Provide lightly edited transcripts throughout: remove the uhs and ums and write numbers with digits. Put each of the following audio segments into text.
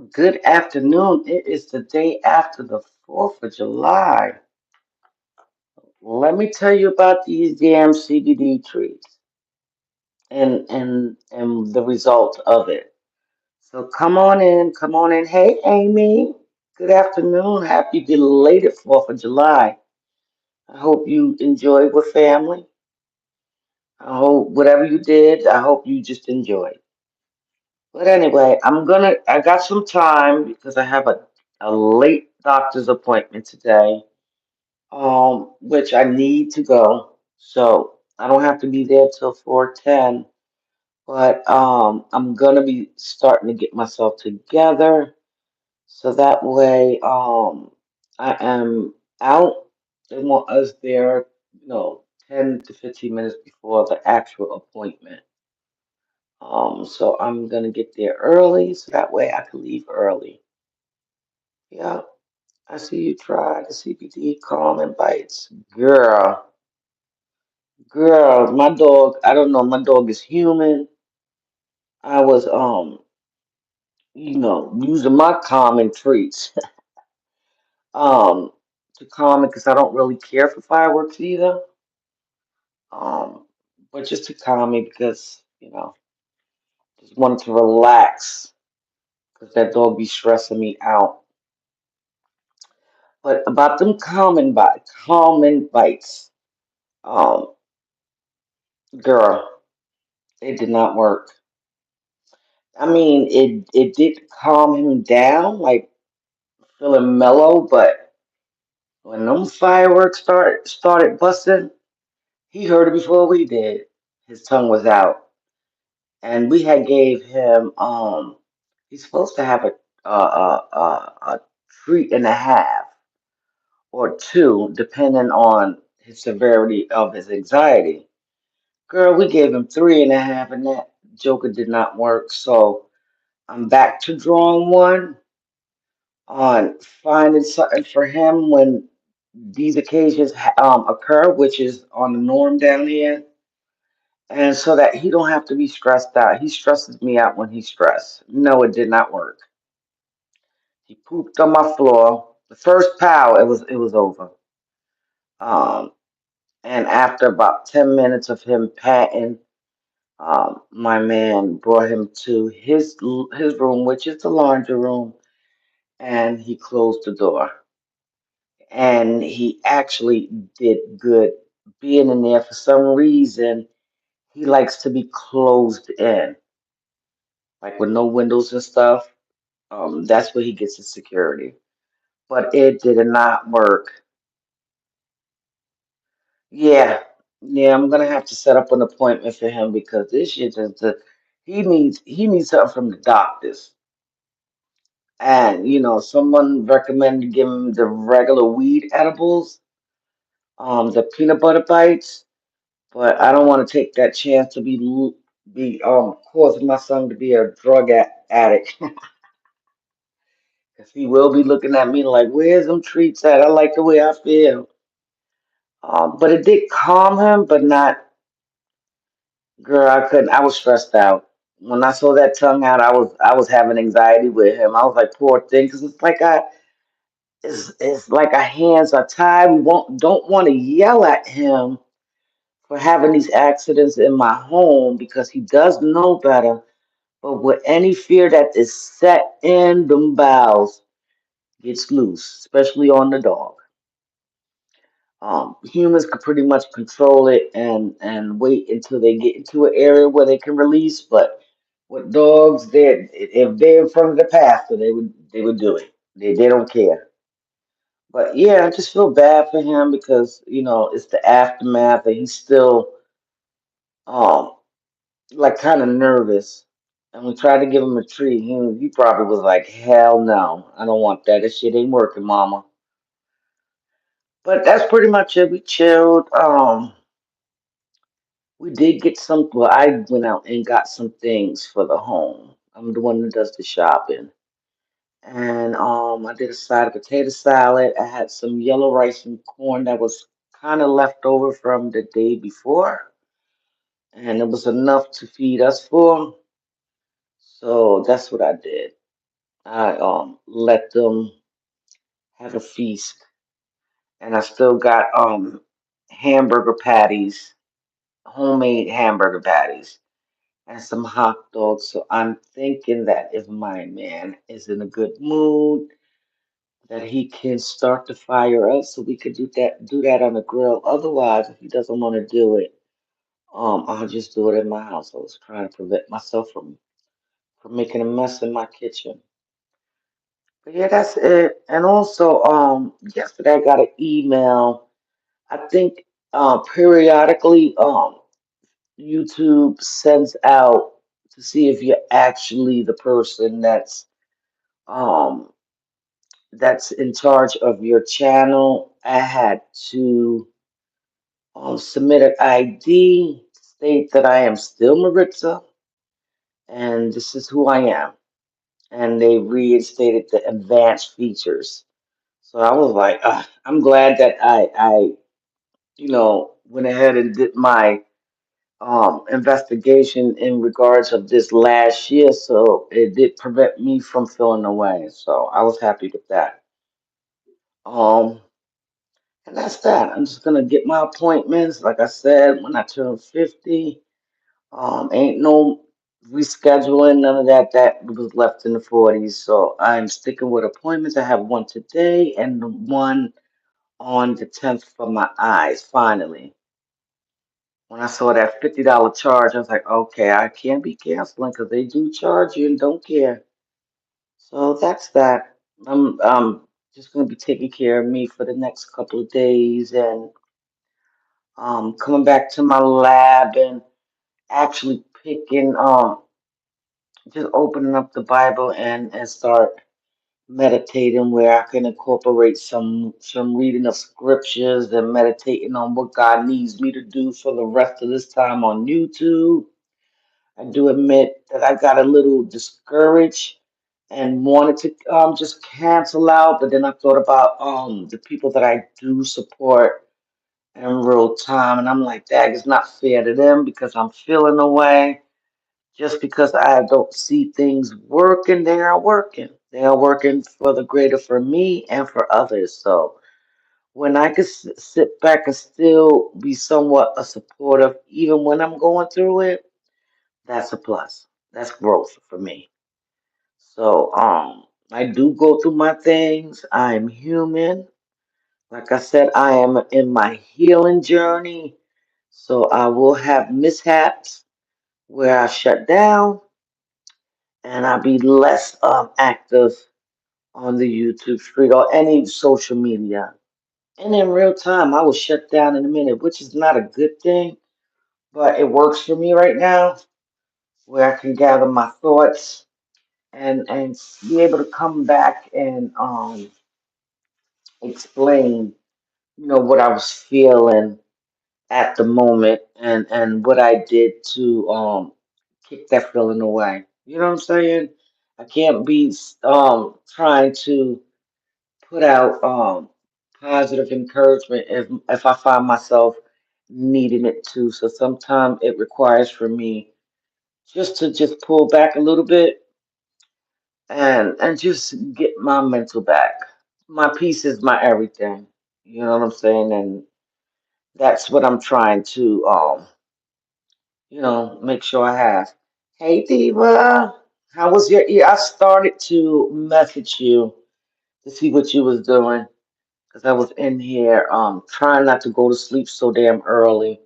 Good afternoon. It is the day after the 4th of July. Let me tell you about these damn CBD trees and the result of it. So come on in, come on in. Hey, Amy. Good afternoon. Happy belated 4th of July. I hope you enjoyed with family. I hope whatever you did, I hope you just enjoyed. But anyway, I got some time because I have a late doctor's appointment today, which I need to go. So I don't have to be there till 4:10. But I'm gonna be starting to get myself together so that way I am out. They want us there, 10 to 15 minutes before the actual appointment. So I'm gonna get there early so that way I can leave early. Yeah, I see you try the CBD Calm and Bites. Girl, my dog, I don't know, my dog is human. I was using my calming treats um to calm it because I don't really care for fireworks either. Um, but just to calm me because, just wanted to relax because that dog be stressing me out. But about them calming bites, um, girl, it did not work. I mean, it did calm him down, like feeling mellow, but when them fireworks started busting, he heard it before we did. His tongue was out, and we had gave him he's supposed to have a treat and a half or two, depending on his severity of his anxiety. Girl, we gave him three and a half, and that joker did not work. So I'm back to drawing one on finding something for him when these occasions occur, which is on the norm down here, and so that he don't have to be stressed out. He stresses me out when he's stressed. No, it did not work. He pooped on my floor. The first pow, it was over. Um, and after about 10 minutes of him patting, my man brought him to his room, which is the laundry room, and he closed the door. And he actually did good being in there. For some reason, he likes to be closed in, like with no windows and stuff. That's where he gets his security. But it did not work. Yeah, yeah, I'm gonna have to set up an appointment for him because this shit he needs something from the doctors. And someone recommended give him the regular weed edibles, the peanut butter bites. But I don't want to take that chance to be causing my son to be a addict because he will be looking at me like, "Where's them treats at? I like the way I feel." But it did calm him, but not, girl. I couldn't. I was stressed out when I saw that tongue out. I was having anxiety with him. I was like, "Poor thing," because it's like our hands are tied. We won't don't want to yell at him for having these accidents in my home because he does know better. But with any fear that is set in them bowels gets loose, especially on the dog. Humans can pretty much control it and wait until they get into an area where they can release. But with dogs, if they're in front of the pastor, they would do it. They don't care. But yeah, I just feel bad for him because it's the aftermath, and he's still um like kind of nervous. And we tried to give him a treat. He probably was like, "Hell no, I don't want that. This shit ain't working, mama." But that's pretty much it. We chilled. We did get some. Well, I went out and got some things for the home. I'm the one that does the shopping. And I did a side of potato salad. I had some yellow rice and corn that was kind of left over from the day before, and it was enough to feed us for. So that's what I did. I let them have a feast, and I still got hamburger patties, homemade hamburger patties, and some hot dogs. So I'm thinking that if my man is in a good mood, that he can start the fire up so we could do that on the grill. Otherwise, if he doesn't want to do it, I'll just do it in my house. I was trying to prevent myself from making a mess in my kitchen. But yeah, that's it. And also, yesterday I got an email. I think periodically YouTube sends out to see if you're actually the person um that's in charge of your channel. I had to submit an ID, state that I am still Maritza, and this is who I am. And they reinstated the advanced features. So I was like, I'm glad that I went ahead and did my investigation in regards of this last year, so it did prevent me from feeling away. So I was happy with that. Um, and that's that. I'm just gonna get my appointments. Like I said, when I turn 50, ain't no rescheduling, none of that. That was left in the 40s. So I'm sticking with appointments. I have one today and one on the 10th for my eyes, finally. When I saw that $50 charge, I was like, okay, I can't be canceling because they do charge you and don't care. So that's that. I'm just gonna be taking care of me for the next couple of days and coming back to my lab and actually picking just opening up the Bible and start meditating where I can incorporate some reading of scriptures and meditating on what God needs me to do for the rest of this time on YouTube. I do admit that I got a little discouraged and wanted to just cancel out, but then I thought about the people that I do support in real time, and I'm like, that is not fair to them because I'm feeling away. Just because I don't see things working, they are working. They are working for the greater for me and for others. So when I can sit back and still be somewhat a supportive, even when I'm going through it, that's a plus. That's growth for me. So I do go through my things. I'm human. Like I said, I am in my healing journey. So I will have mishaps where I shut down and I'll be less active on the YouTube street or any social media. And in real time, I will shut down in a minute, which is not a good thing, but it works for me right now where I can gather my thoughts and be able to come back and explain, what I was feeling at the moment and what I did to kick that feeling away. You know what I'm saying? I can't be trying to put out positive encouragement if I find myself needing it too. So sometimes it requires for me just to just pull back a little bit and just get my mental back. My peace is my everything. You know what I'm saying? And that's what I'm trying to make sure I have. Hey Diva, how was your ear? I started to message you to see what you was doing because I was in here trying not to go to sleep so damn early.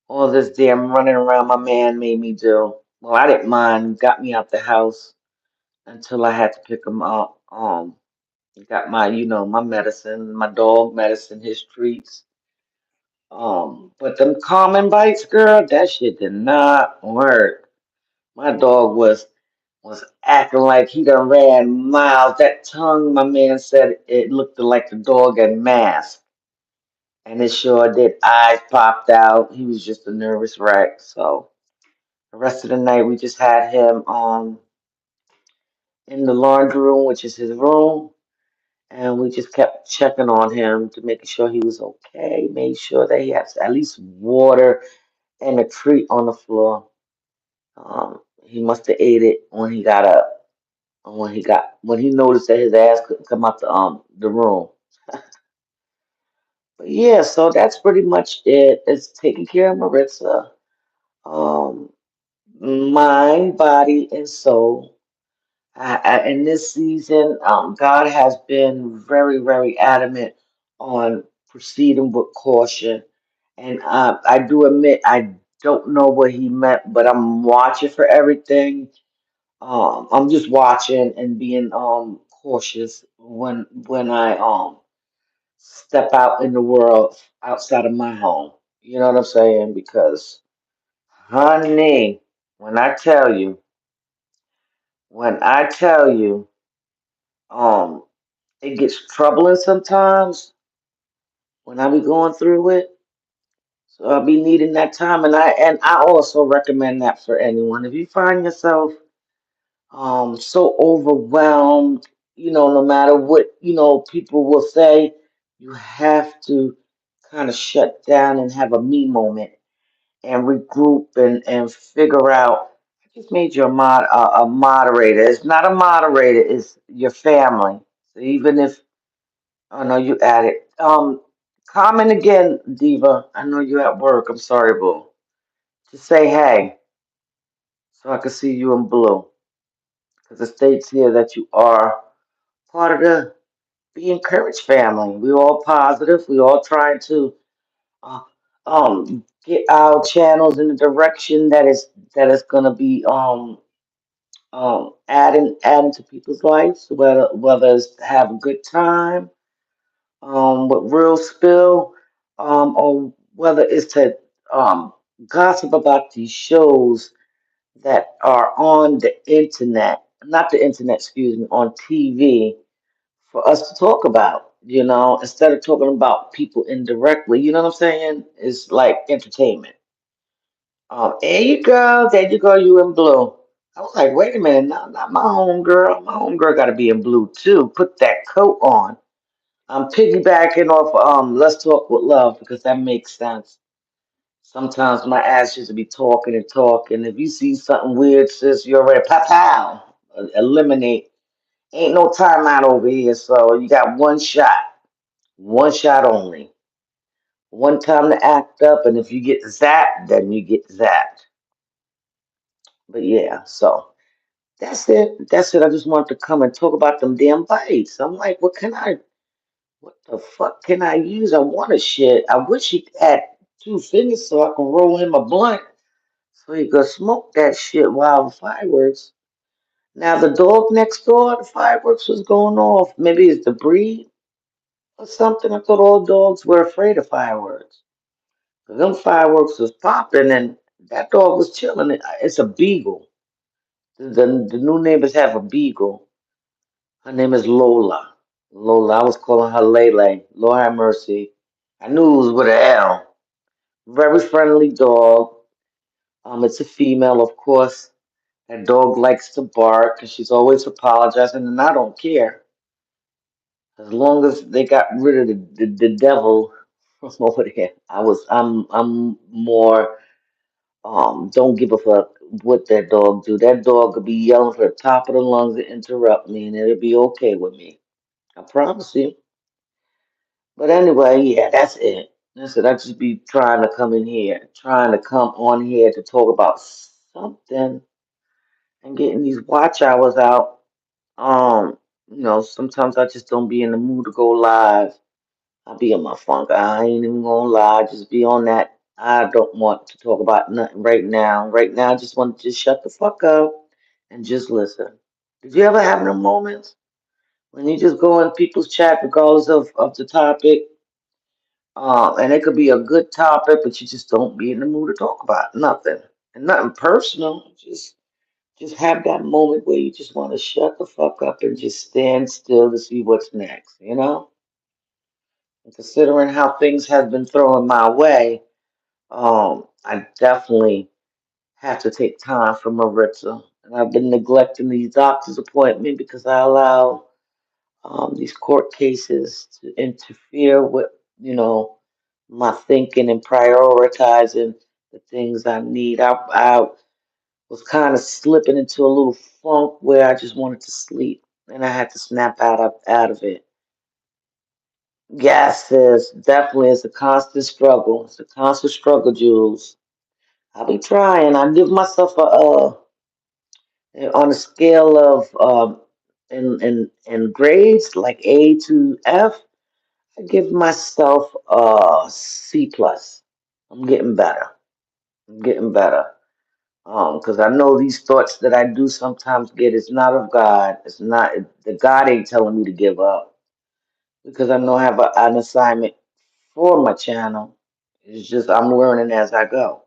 All this damn running around my man made me do. Well, I didn't mind. Got me out the house until I had to pick him up. Got my medicine, my dog medicine, his treats. But them common bites, girl, that shit did not work. My dog was acting like he done ran miles. That tongue, my man said it looked like the dog had mask. And it sure did. Eyes popped out. He was just a nervous wreck. So the rest of the night we just had him in the laundry room, which is his room. And we just kept checking on him to make sure he was okay. Made sure that he has at least water and a treat on the floor. He must have ate it when he got up. when he noticed that his ass couldn't come out the room. But yeah, so that's pretty much it. It's taking care of Maritza, um, mind, body, and soul. In this season, God has been very, very adamant on proceeding with caution. And I do admit I don't know what he meant, but I'm watching for everything. I'm just watching and being cautious when I step out in the world outside of my home. You know what I'm saying? Because, honey, when I tell you, when I tell you, um, it gets troubling sometimes when I be going through it. So I'll be needing that time, and I also recommend that for anyone. If you find yourself so overwhelmed, no matter what, people will say, you have to kind of shut down and have a me moment and regroup and figure out. I just made you a moderator. It's not a moderator, it's your family. So even if, oh no, you added. Comment again, Diva. I know you're at work. I'm sorry, boo. Just say hey so I can see you in blue. Because it states here that you are part of the Be Encouraged family. We're all positive. We all trying to uh, get our channels in the direction that is gonna be adding to people's lives, whether it's to have a good time with real spill, or whether it's to um gossip about these shows that are on the internet, not the internet, excuse me, on TV for us to talk about, instead of talking about people indirectly, you know what I'm saying? It's like entertainment. There you go, you in blue. I was like, wait a minute, not my homegirl. My homegirl got to be in blue too. Put that coat on. I'm piggybacking off Let's Talk with Love because that makes sense. Sometimes my ass used to be talking and talking. If you see something weird, sis, you already pow pow. Eliminate. Ain't no timeout over here, so you got one shot only. One time to act up, and if you get zapped, then you get zapped. But yeah, so that's it. That's it. I just wanted to come and talk about them damn bites. I'm like, what the fuck can I use? I want a shit. I wish he had two fingers so I can roll him a blunt so he could smoke that shit while the fireworks. Now the dog next door, the fireworks was going off. Maybe it's the breed or something. I thought all dogs were afraid of fireworks. 'Cause them fireworks was popping and that dog was chilling. It's a beagle. The new neighbors have a beagle. Her name is Lola. Lola. I was calling her Lele. Lord have mercy. I knew it was with an L. Very friendly dog. It's a female, of course. That dog likes to bark, and she's always apologizing, and I don't care as long as they got rid of the devil from over there. I'm more don't give a fuck what that dog do. That dog could be yelling for the top of the lungs and interrupt me, and it'll be okay with me. I promise you. But anyway, yeah, that's it. That's it. I just be trying to come in here, trying to come on here to talk about something and getting these watch hours out. Um, sometimes I just don't be in the mood to go live. I be in my funk. I ain't even gonna lie. I just be on that. I don't want to talk about nothing right now. Right now, I just want to just shut the fuck up and just listen. Did you ever have them moments when you just go in people's chat regardless of the topic? And it could be a good topic, but you just don't be in the mood to talk about nothing. And nothing personal. Just have that moment where you just want to shut the fuck up and just stand still to see what's next, you know? And considering how things have been thrown my way, I definitely have to take time for Maritza. And I've been neglecting these doctor's appointments because I allow these court cases to interfere with, you know, my thinking and prioritizing the things I need. I was kind of slipping into a little funk where I just wanted to sleep, and I had to snap out of it. Yes, sis, definitely, it's a constant struggle. It's a constant struggle, Jules. I be trying. I give myself on a scale of in grades like A to F. I give myself a C plus. I'm getting better. I'm getting better. Because I know these thoughts that I do sometimes get is not of God. It's not the God ain't telling me to give up because I know I have an assignment for my channel. It's just I'm learning as I go.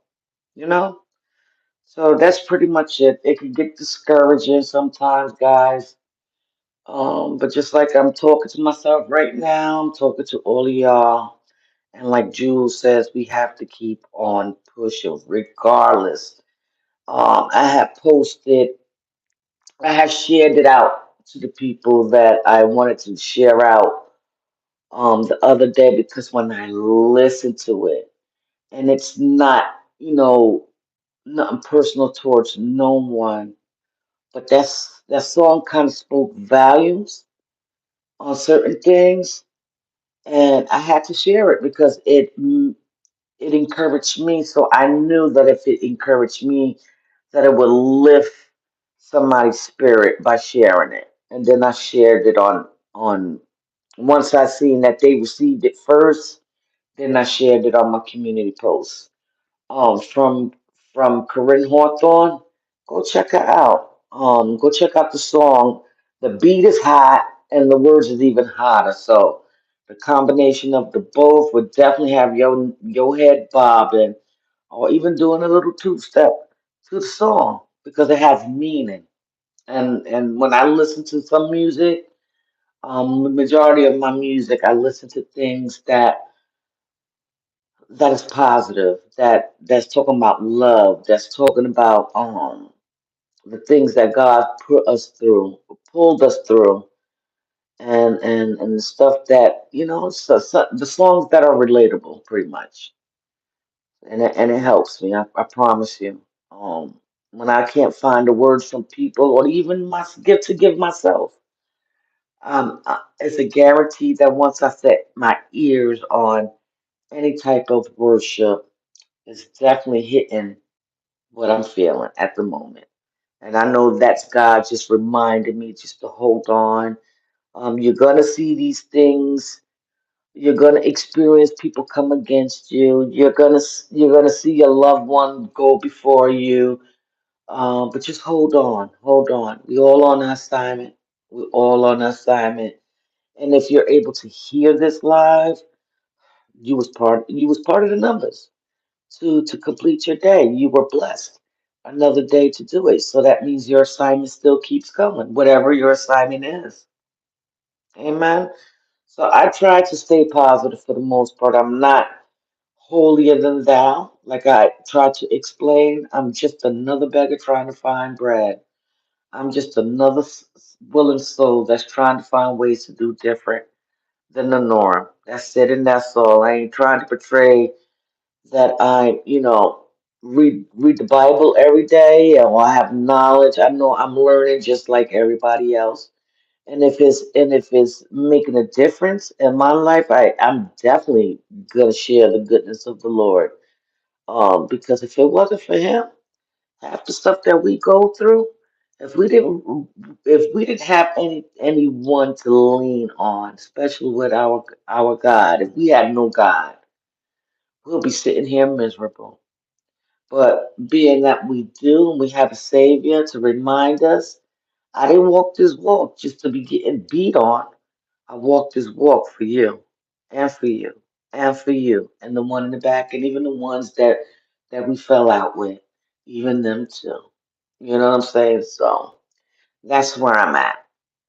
You know. So that's pretty much it. It can get discouraging sometimes, guys. But just like I'm talking to myself right now, I'm talking to all of y'all. And like Jules says, we have to keep on pushing regardless. I have posted, I have shared it out to the people that I wanted to share out the other day because when I listened to it, and it's not, nothing personal towards no one, but that song kind of spoke volumes on certain things, and I had to share it because it encouraged me. So I knew that if it encouraged me, that it would lift somebody's spirit by sharing it. And then I shared it on once I seen that they received it first, then I shared it on my community post. From Corinne Hawthorne, go check her out. Go check out the song. The beat is hot and the words is even hotter. So the combination of the both would definitely have your head bobbing or even doing a little two step to the song because it has meaning. And when I listen to some music, the majority of my music, I listen to things that is positive, that's talking about love, that's talking about the things that God put us through, pulled us through, and the stuff that the songs that are relatable, pretty much, and it helps me. I promise you. Um, when I can't find the words from people, or even my give to give myself, it's a guarantee that once I set my ears on any type of worship, it's definitely hitting what I'm feeling at the moment. And I know that's God just reminding me just to hold on. You're gonna see these things. You're gonna experience people come against you. You're gonna see your loved one go before you. But just hold on, hold on. We all on assignment. We're all on assignment. And if you're able to hear this live, you was part of the numbers to complete your day. You were blessed. Another day to do it. So that means your assignment still keeps going, whatever your assignment is. Amen. So I try to stay positive for the most part. I'm not holier than thou. Like I tried to explain, I'm just another beggar trying to find bread. I'm just another willing soul that's trying to find ways to do different than the norm. That's it and that's all. I ain't trying to portray that I read the Bible every day or I have knowledge. I know I'm learning just like everybody else. And if it's making a difference in my life, I'm definitely gonna share the goodness of the Lord. Because if it wasn't for him, half the stuff that we go through, if we didn't if we didn't have anyone to lean on, especially with our God, if we had no God, we'll be sitting here miserable. But being that we do, and we have a Savior to remind us, I didn't walk this walk just to be getting beat on. I walked this walk for you, and for you, and for you, and the one in the back, and even the ones that we fell out with, even them too. You know what I'm saying? So that's where I'm at.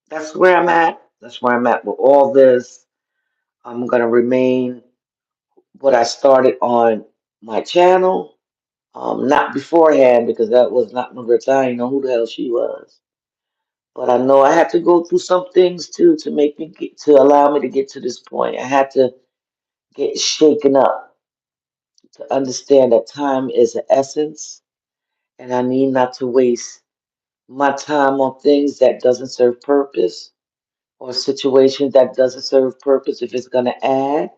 That's where I'm at. That's where I'm at with all this. I'm gonna remain what I started on my channel. Not beforehand because that was not Margaret. I didn't know who the hell she was. But I know I had to go through some things too to make me to allow me to get to this point. I had to get shaken up to understand that time is an essence and I need not to waste my time on things that doesn't serve purpose or situations that doesn't serve purpose. If it's gonna add,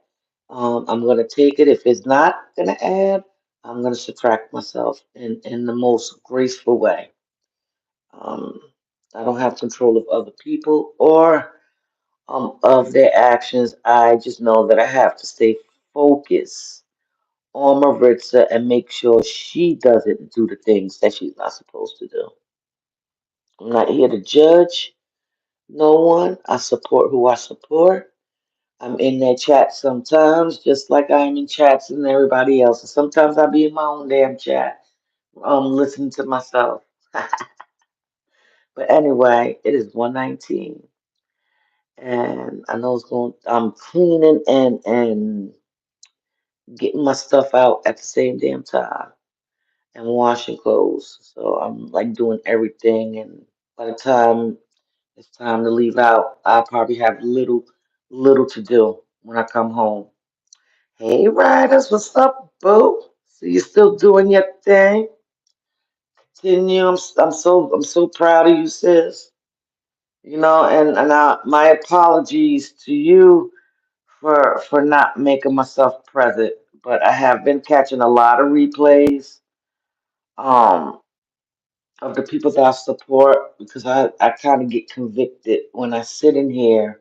I'm gonna take it. If it's not gonna add, I'm gonna subtract myself in the most graceful way. Um, I don't have control of other people or of their actions. I just know that I have to stay focused on Maritza and make sure she doesn't do the things that she's not supposed to do. I'm not here to judge no one. I support who I support. I'm in that chat sometimes, just like I'm in chats and everybody else. And sometimes I be in my own damn chat, listening to myself. But anyway, it is 1:19, and I know it's going. I'm cleaning and getting my stuff out at the same damn time and washing clothes. So I'm like doing everything, and by the time it's time to leave out, I probably have little to do when I come home. Hey, Riders, what's up, boo? So you still doing your thing? Continue. I'm so proud of you, sis. My apologies to you for not making myself present, but I have been catching a lot of replays um of the people that I support because I kind of get convicted when I sit in here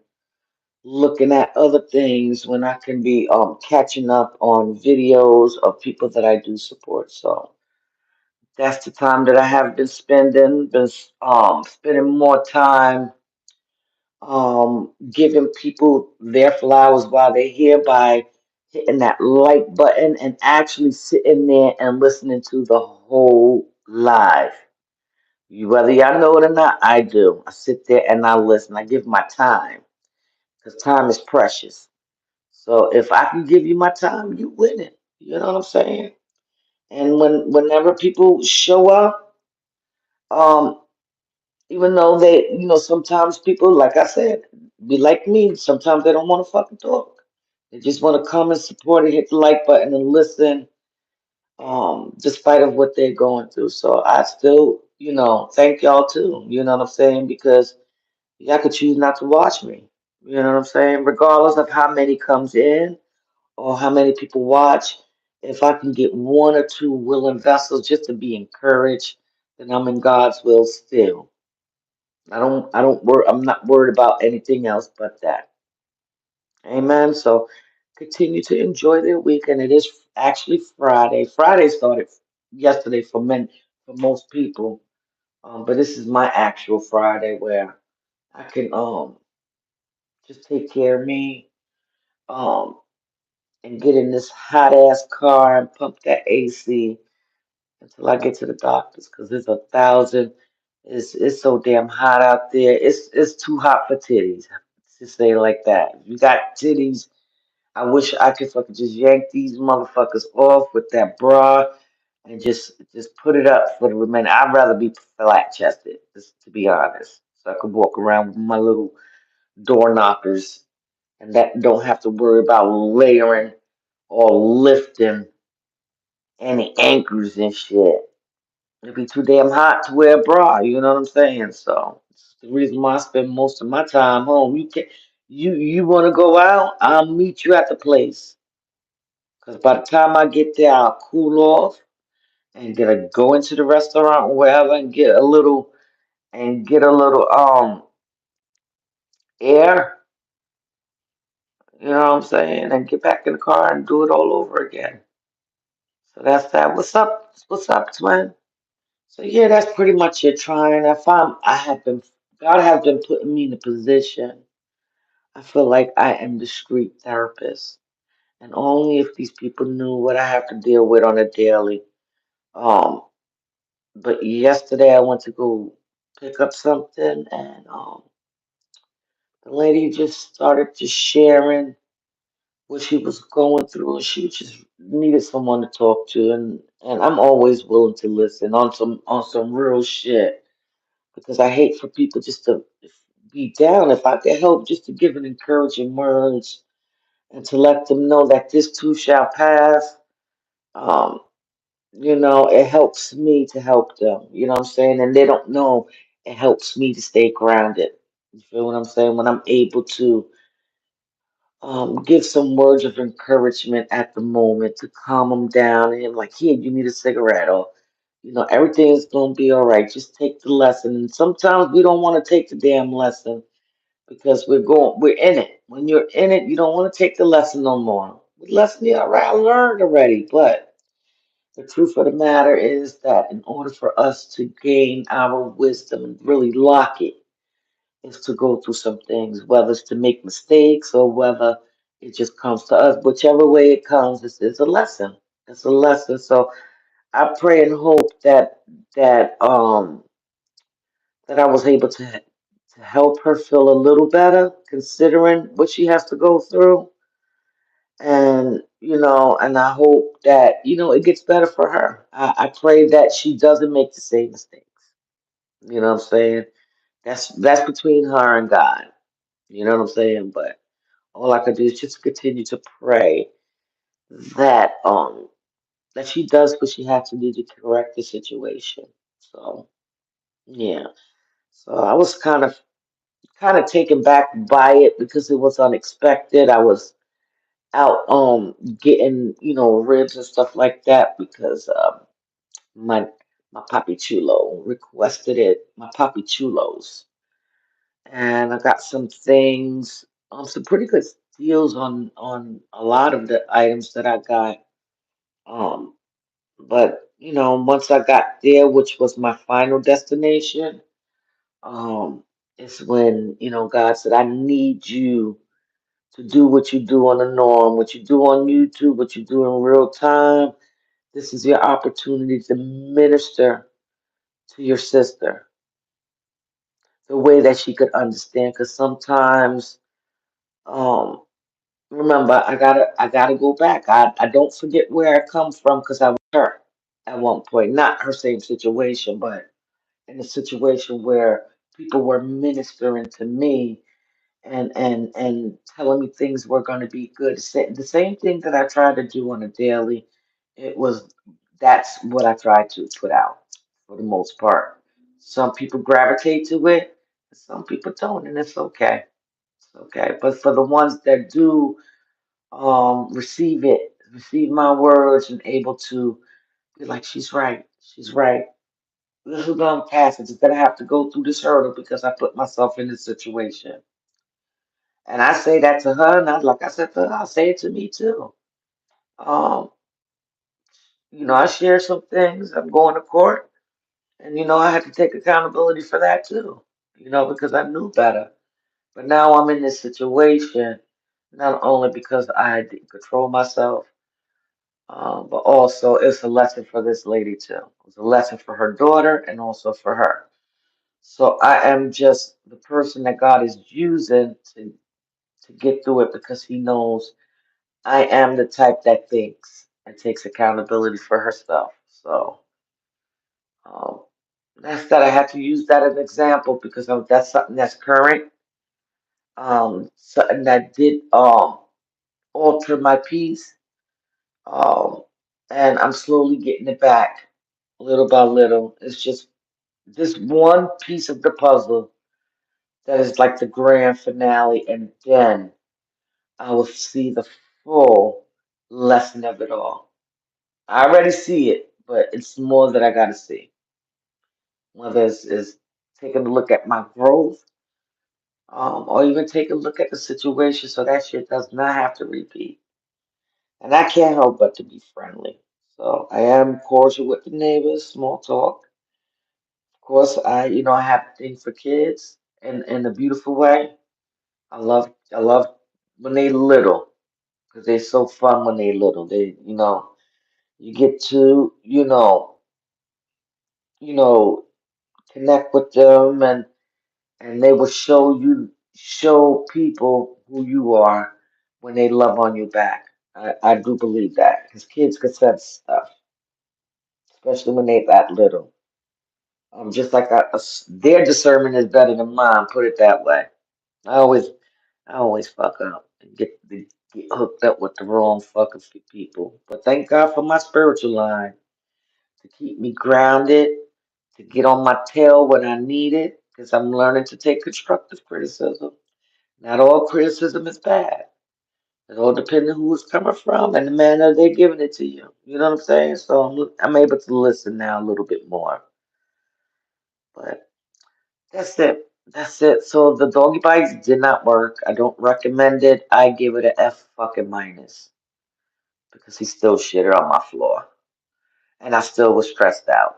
looking at other things when I can be catching up on videos of people that I do support. So that's the time that I have been spending more time giving people their flowers while they're here by hitting that like button and actually sitting there and listening to the whole live. Whether y'all know it or not, I do. I sit there and I listen. I give my time because time is precious. So if I can give you my time, you win it. You know what I'm saying? And whenever people show up, um, even though sometimes people, like I said, be like me, sometimes they don't want to fucking talk. They just want to come and support and hit the like button and listen, despite of what they're going through. So I still, thank y'all too. You know what I'm saying? Because y'all could choose not to watch me. You know what I'm saying? Regardless of how many comes in or how many people watch, if I can get one or two willing vessels just to be encouraged, then I'm in God's will still. I'm not worried about anything else but that. Amen. So continue to enjoy their week, and it is actually Friday. Friday started yesterday for most people, but this is my actual Friday where I can just take care of me, um, and get in this hot ass car and pump that AC until I get to the doctors because it's 1,000. It's so damn hot out there. It's too hot for titties. To say it like that. If you got titties, I wish I could fucking just yank these motherfuckers off with that bra and just put it up for the remainder. I'd rather be flat chested, just to be honest. So I could walk around with my little door knockers and that don't have to worry about layering or lifting any anchors and shit. It'd be too damn hot to wear a bra, you know what I'm saying? So it's the reason why I spend most of my time home. You wanna go out, I'll meet you at the place. Cause by the time I get there I'll cool off and go into the restaurant or wherever and get a little air, you know what I'm saying, and get back in the car and do it all over again. So that's that. What's up, twin? So yeah, that's pretty much it. Trying. God has been putting me in a position. I feel like I am the street therapist, and only if these people knew what I have to deal with on a daily. Um, but yesterday I went to go pick up something, and the lady just started just sharing what she was going through, and she just needed someone to talk to, and I'm always willing to listen on some real shit because I hate for people just to be down. If I could help just to give an encouraging words and to let them know that this too shall pass, um, it helps me to help them. You know what I'm saying? And they don't know it helps me to stay grounded. You feel what I'm saying? When I'm able to give some words of encouragement at the moment to calm them down, and like, here, you need a cigarette, or everything's gonna be all right. Just take the lesson. And sometimes we don't want to take the damn lesson because we're in it. When you're in it, you don't want to take the lesson no more. The lesson, yeah, all right, I learned already, but the truth of the matter is that in order for us to gain our wisdom and really lock it, is to go through some things, whether it's to make mistakes or whether it just comes to us. Whichever way it comes, it's a lesson. It's a lesson. So I pray and hope that I was able to help her feel a little better, considering what she has to go through. And I hope that it gets better for her. I pray that she doesn't make the same mistakes. You know what I'm saying? That's between her and God. You know what I'm saying? But all I could do is just continue to pray that that she does what she has to do to correct the situation. So yeah. So I was kind of taken back by it because it was unexpected. I was out getting ribs and stuff like that because my my papi chulo requested it, my papi chulos, and I got some things, some pretty good deals on a lot of the items that I got. Um, but once I got there, which was my final destination, um, it's when God said, "I need you to do what you do on the norm, what you do on YouTube, what you do in real time. This is your opportunity to minister to your sister the way that she could understand. Because sometimes, um, remember, I gotta go back. I don't forget where I come from because I was her at one point. Not her same situation, but in a situation where people were ministering to me and telling me things were going to be good. The same thing that I tried to do on a daily, it was that's what I tried to put out for the most part. Some people gravitate to it, some people don't, and it's okay. It's okay. But for the ones that do receive my words and able to be like, she's right, she's right. This is gonna pass. It's gonna have to go through this hurdle because I put myself in this situation. And I say that to her, and like I said to her, I say it to me too. Um, I share some things. I'm going to court, and I had to take accountability for that too. Because I knew better. But now I'm in this situation, not only because I didn't control myself, but also it's a lesson for this lady too. It's a lesson for her daughter and also for her. So I am just the person that God is using to get through it because He knows I am the type that thinks and takes accountability for her stuff. So um, that's that. I had to use that as an example because that's something that's current, something that did alter my peace, um, and I'm slowly getting it back, little by little. It's just this one piece of the puzzle that is like the grand finale, and then I will see the full lesson of it all. I already see it, but it's more that I gotta see. Whether it's taking a look at my growth, or even take a look at the situation so that shit does not have to repeat. And I can't help but to be friendly. So I am cordial with the neighbors, small talk. Of course, I have a thing for kids in a beautiful way. I love when they little because they're so fun when they little. You get to, you know, connect with them and they will show people who you are when they love on you back. I do believe that because kids can sense stuff, especially when they that little. Just like their discernment is better than mine. Put it that way. I always I always fuck up and get hooked up with the wrong fucking people. But thank God for my spiritual line. to keep me grounded, to get on my tail when I need it, because I'm learning to take constructive criticism. Not all criticism is bad. It all depends on who it's coming from and the manner they're giving it to you. You know what I'm saying? So I'm able to listen now a little bit more. But that's it. That's it. So the doggy bites did not work. I don't recommend it. I give it a F fucking minus because he still shitted on my floor. And I still was stressed out.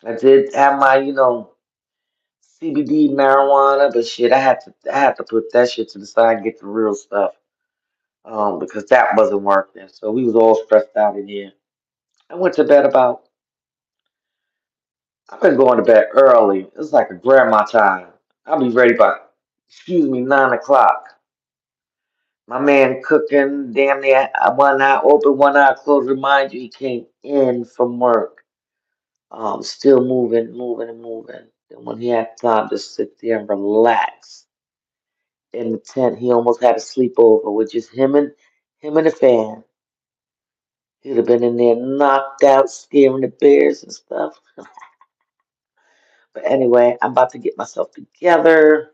I did have my, CBD marijuana, but shit, I had to put that shit to the side and get the real stuff. Because that wasn't working. So we was all stressed out in here. I went to bed about I've been going to bed early. It's like a grandma time. I'll be ready by, 9 o'clock. My man cooking, damn near one eye open, one eye closed. Remind you, he came in from work, still moving, moving, and moving. And when he had time to sit there and relax in the tent, he almost had a sleepover with just him and the fan. He'd have been in there knocked out, scaring the bears and stuff. But anyway, I'm about to get myself together.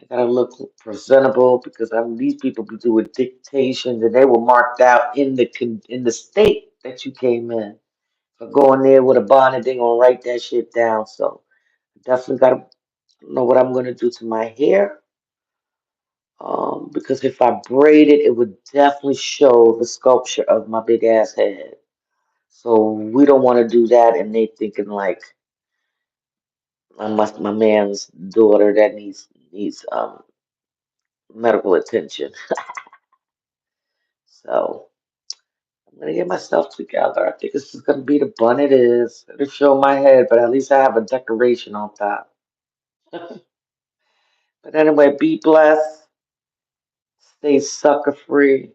I gotta look presentable because these people be doing dictations and they were marked out in the state that you came in. For going there with a bonnet, they gonna write that shit down. So definitely gotta know what I'm gonna do to my hair. Because if I braid it, it would definitely show the sculpture of my big ass head. So we don't want to do that, and they thinking like my man's daughter that needs medical attention. So. I'm gonna get myself together. I think this is gonna be the bun it is. It'll show my head, but at least I have a decoration on top. But anyway, be blessed. Stay sucker free.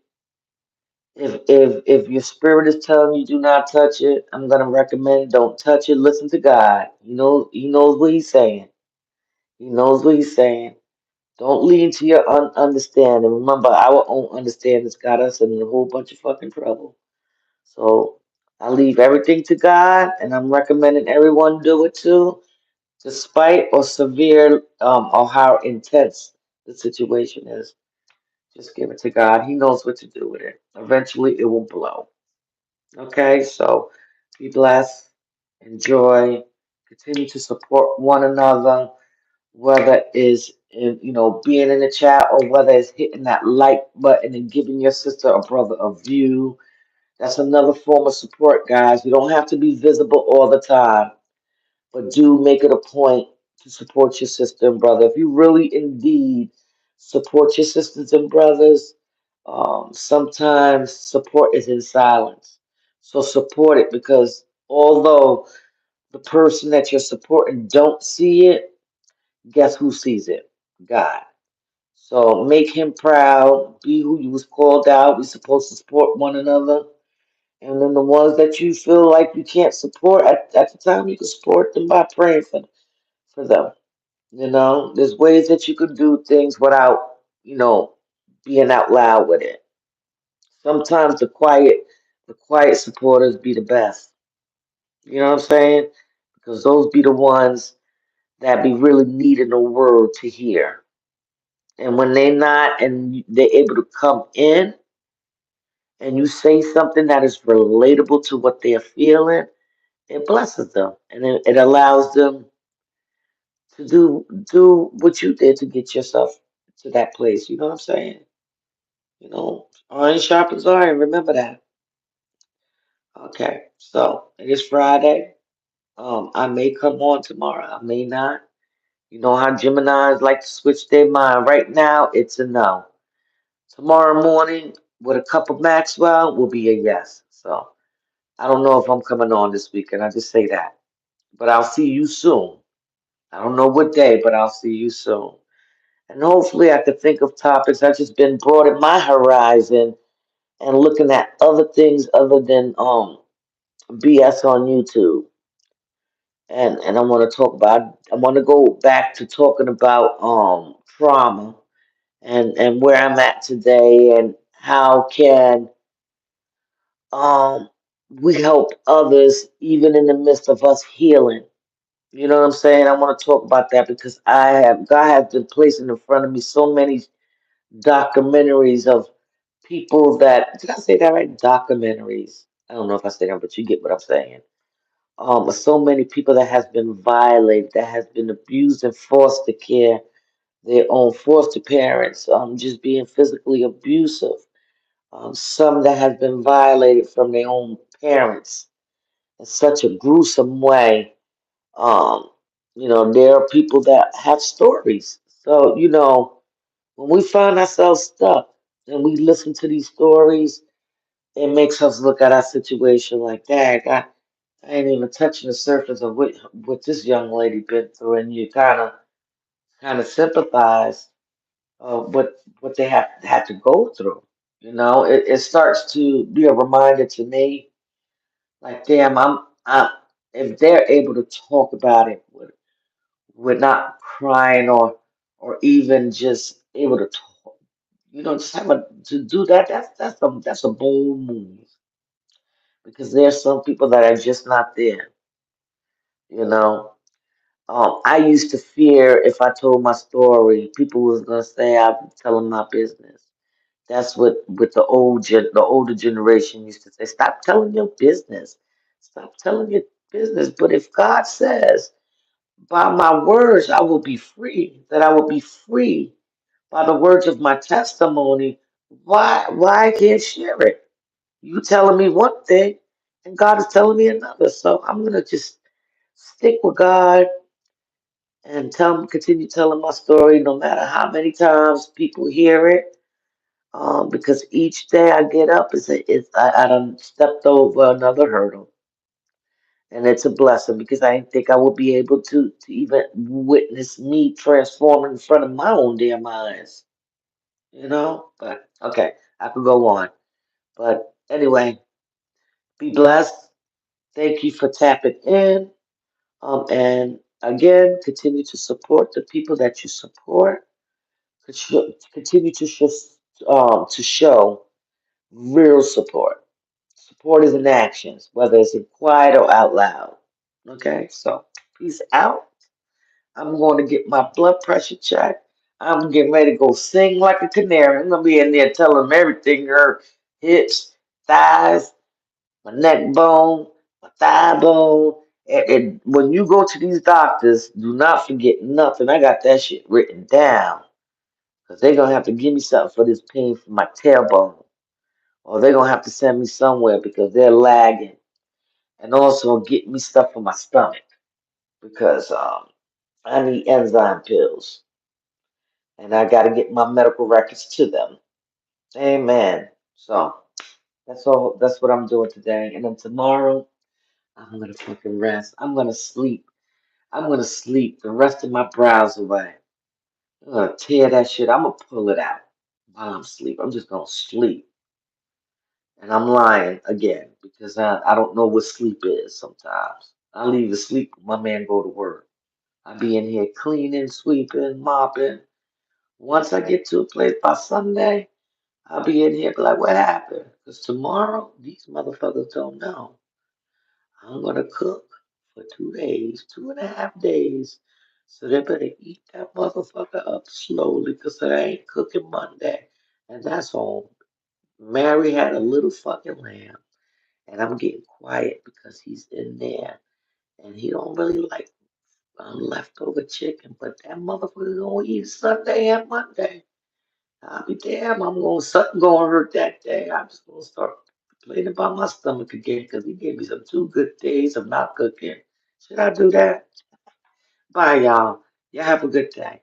If your spirit is telling you do not touch it, I'm gonna recommend don't touch it. Listen to God. He knows what he's saying. He knows what he's saying. Don't lean to your understanding. Remember, our own understanding's got us in a whole bunch of fucking trouble. So I leave everything to God, and I'm recommending everyone do it too, despite or severe or how intense the situation is. Just give it to God. He knows what to do with it. Eventually, it will blow. Okay, so be blessed, enjoy, continue to support one another, whether it's being in the chat or whether it's hitting that like button and giving your sister or brother a view. That's another form of support, guys. You don't have to be visible all the time, but do make it a point to support your sister and brother. If you really indeed support your sisters and brothers, sometimes support is in silence. So support it because although the person that you're supporting don't see it, guess who sees it? God. So make him proud. Be who you was called out. We're supposed to support one another. And then the ones that you feel like you can't support at the time, you can support them by praying for them. There's ways that you could do things without, being out loud with it. Sometimes the quiet supporters be the best. You know what I'm saying? Because those be the ones that be really needing the word to hear. And when they not and they're able to come in and you say something that is relatable to what they're feeling, it blesses them and it allows them to do what you did to get yourself to that place. You know what I'm saying? Iron sharpens iron. Remember that. Okay, so it is Friday. I may come on tomorrow. I may not. You know how Geminis like to switch their mind. Right now, it's a no. Tomorrow morning, with a cup of Maxwell, will be a yes. So I don't know if I'm coming on this weekend. I just say that. But I'll see you soon. I don't know what day, but I'll see you soon. And hopefully I could think of topics. I've just been broadening my horizon and looking at other things other than BS on YouTube. And I want to talk about I want to go back to talking about trauma and where I'm at today and how can um we help others even in the midst of us healing. You know what I'm saying? I want to talk about that because God has been placing in front of me so many documentaries of people that, did I say that right? Documentaries. I don't know if I said that, but you get what I'm saying. So many people that has been violated, that has been abused in foster care, their own foster parents, just being physically abusive. Some that has been violated from their own parents in such a gruesome way. Um, there are people that have stories. So, when we find ourselves stuck and we listen to these stories, it makes us look at our situation like, dang, I ain't even touching the surface of what this young lady been through, and you kind of sympathize what they have had to go through. It starts to be a reminder to me, like, damn, if they're able to talk about it with not crying or even just able to talk, just to do that. That's a bold move because there's some people that are just not there. You know, I used to fear if I told my story, people was gonna say I'm telling my business. That's what with the older generation used to say. Stop telling your business. Stop telling your business. But if God says, by my words I will be free, that I will be free by the words of my testimony, why I can't share it? You telling me one thing and God is telling me another. So I'm gonna just stick with God and continue telling my story no matter how many times people hear it. Because each day I get up, I done stepped over another hurdle, and it's a blessing because I didn't think I would be able to even witness me transforming in front of my own damn eyes, But okay, I could go on, but anyway, be blessed. Thank you for tapping in, and again, continue to support the people that you support. Continue to show real support. Support is in actions, whether it's in quiet or out loud. Okay, so peace out. I'm going to get my blood pressure checked. I'm getting ready to go sing like a canary. I'm gonna be in there telling them everything: her hips, thighs, my neck bone, my thigh bone. And when you go to these doctors, do not forget nothing. I got that shit written down because they're gonna have to give me something for this pain for my tailbone, or they're gonna have to send me somewhere because they're lagging, and also get me stuff for my stomach because I need enzyme pills, and I got to get my medical records to them. Amen. So that's all. That's what I'm doing today, and then tomorrow I'm gonna fucking rest. I'm gonna sleep. I'm gonna sleep the rest of my brows away. I'm gonna tear that shit. I'm gonna pull it out while I'm asleep. I'm just gonna sleep. And I'm lying again because I don't know what sleep is sometimes. I leave asleep when my man go to work. I be in here cleaning, sweeping, mopping. Once I get to a place by Sunday, I'll be in here be like, what happened? Because tomorrow, these motherfuckers don't know. I'm gonna cook for 2 days, 2.5 days. So they better eat that motherfucker up slowly because I ain't cooking Monday. And that's all. Mary had a little fucking lamb. And I'm getting quiet because he's in there. And he don't really like leftover chicken. But that motherfucker gonna eat Sunday and Monday. I'll be damn, something gonna hurt that day. I'm just gonna start complaining about my stomach again because he gave me some 2 good days of not cooking. Should I do that? Bye, y'all. Y'all have a good day.